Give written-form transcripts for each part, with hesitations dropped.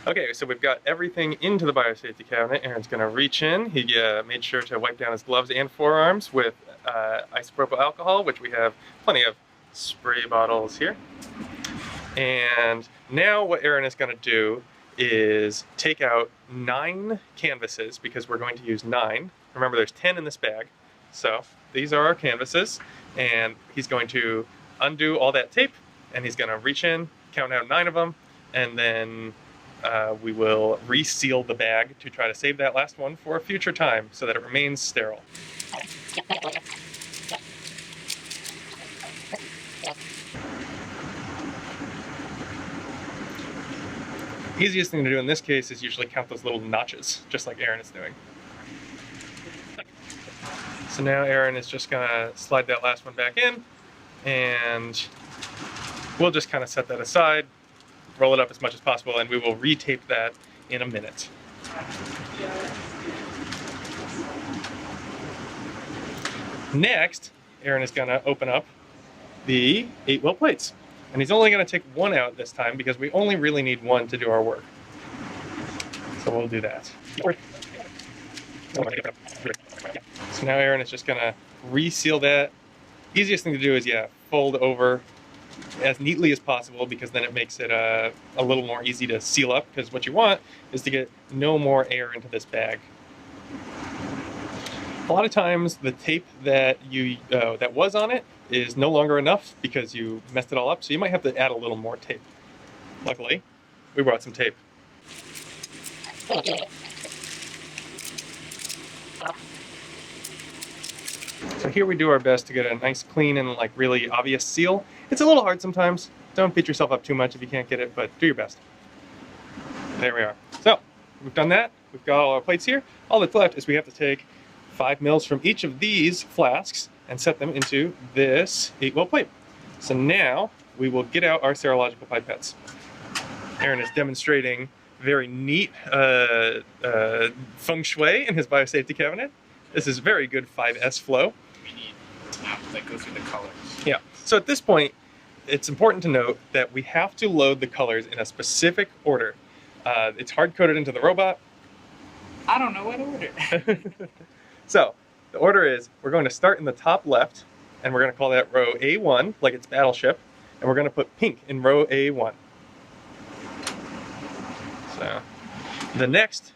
Okay, so we've got everything into the biosafety cabinet. Aaron's gonna reach in. He made sure to wipe down his gloves and forearms with isopropyl alcohol, which we have plenty of spray bottles here. And now what Aaron is gonna do is take out 9 canvases, because we're going to use 9. Remember, there's 10 in this bag. So these are our canvases, and he's going to undo all that tape, and he's gonna reach in, count out 9 of them, and then we will reseal the bag to try to save that last one for a future time so that it remains sterile. Easiest thing to do in this case is usually count those little notches, just like Aaron is doing. So now Aaron is just gonna slide that last one back in, and we'll just kind of set that aside, roll it up as much as possible, and we will retape that in a minute. Next, Aaron is gonna open up the 8-well plates. And he's only gonna take one out this time because we only really need one to do our work. So we'll do that. So now Aaron is just gonna reseal that. Easiest thing to do is, fold over as neatly as possible, because then it makes it a little more easy to seal up, because what you want is to get no more air into this bag. A lot of times the tape that that was on it is no longer enough because you messed it all up, so you might have to add a little more tape. Luckily, we brought some tape. So here we do our best to get a nice, clean, and really obvious seal. It's a little hard sometimes. Don't beat yourself up too much if you can't get it, but do your best. There we are. So we've done that. We've got all our plates here. All that's left is we have to take 5 mils from each of these flasks and set them into this 8-well plate. So now we will get out our serological pipettes. Aaron is demonstrating very neat feng shui in his biosafety cabinet. This is very good 5S flow. We need a map that goes with the colors. Yeah, so at this point, it's important to note that we have to load the colors in a specific order. It's hard-coded into the robot. I don't know what order. So, the order is, we're going to start in the top left, and we're going to call that row A1, like it's Battleship, and we're going to put pink in row A1. So, the next,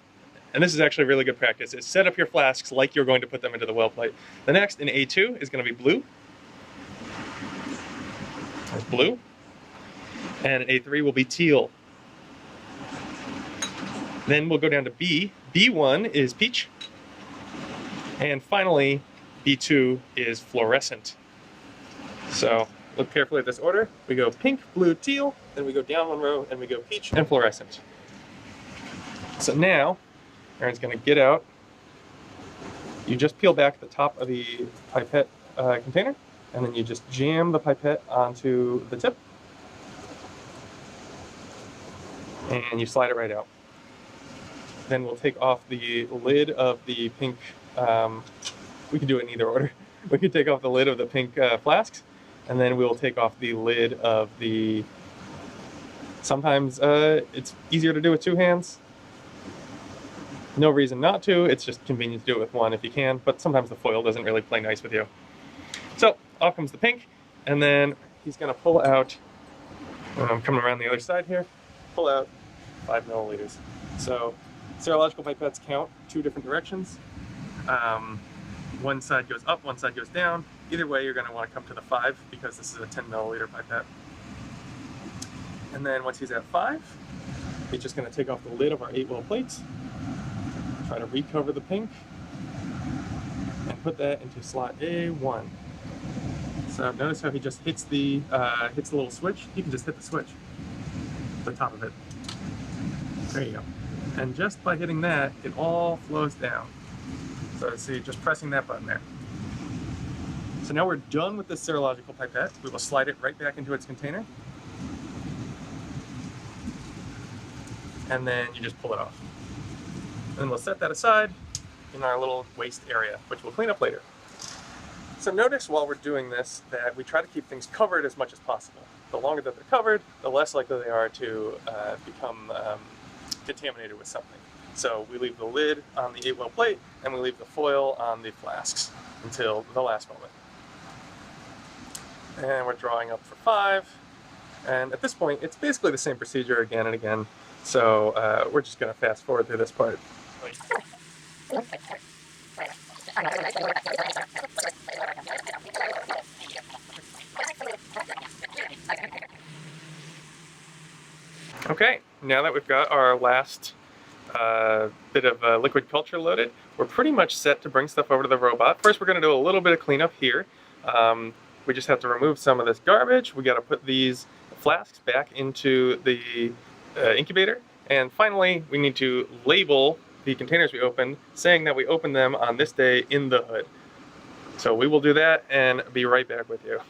and this is actually really good practice, is set up your flasks like you're going to put them into the well plate. The next, in A2, is going to be blue. There's blue. And A3 will be teal. Then we'll go down to B. B1 is peach. And finally, B2 is fluorescent. So look carefully at this order. We go pink, blue, teal, then we go down one row, and we go peach and fluorescent. So now, Aaron's gonna get out. You just peel back the top of the pipette container, and then you just jam the pipette onto the tip. And you slide it right out. Then we'll take off the lid of the pink, we can do it in either order. We can take off the lid of the pink flasks, and then we'll take off the lid of the, sometimes it's easier to do with 2 hands. No reason not to, it's just convenient to do it with 1 if you can, but sometimes the foil doesn't really play nice with you. So off comes the pink, and then he's gonna pull out, coming around the other side here, pull out 5 milliliters. So serological pipettes count 2 different directions. One side goes up, one side goes down. Either way, you're gonna wanna come to the 5 because this is a 10 milliliter pipette. And then once he's at 5, he's just gonna take off the lid of our 8-well plates, try to recover the pink, and put that into slot A1. So notice how he just hits the little switch. You can just hit the switch, the top of it. There you go. And just by hitting that, it all flows down. So see, just pressing that button there. So now we're done with this serological pipette. We will slide it right back into its container. And then you just pull it off. And we'll set that aside in our little waste area, which we'll clean up later. So notice while we're doing this that we try to keep things covered as much as possible. The longer that they're covered, the less likely they are to contaminated with something. So we leave the lid on the 8-well plate and we leave the foil on the flasks until the last moment. And we're drawing up for 5. And at this point, it's basically the same procedure again and again. So we're just going to fast forward through this part. Okay, now that we've got our last bit of liquid culture loaded, we're pretty much set to bring stuff over to the robot. First, we're going to do a little bit of cleanup here. We just have to remove some of this garbage. We got to put these flasks back into the incubator. And finally, we need to label the containers we opened, saying that we opened them on this day in the hood. So we will do that and be right back with you.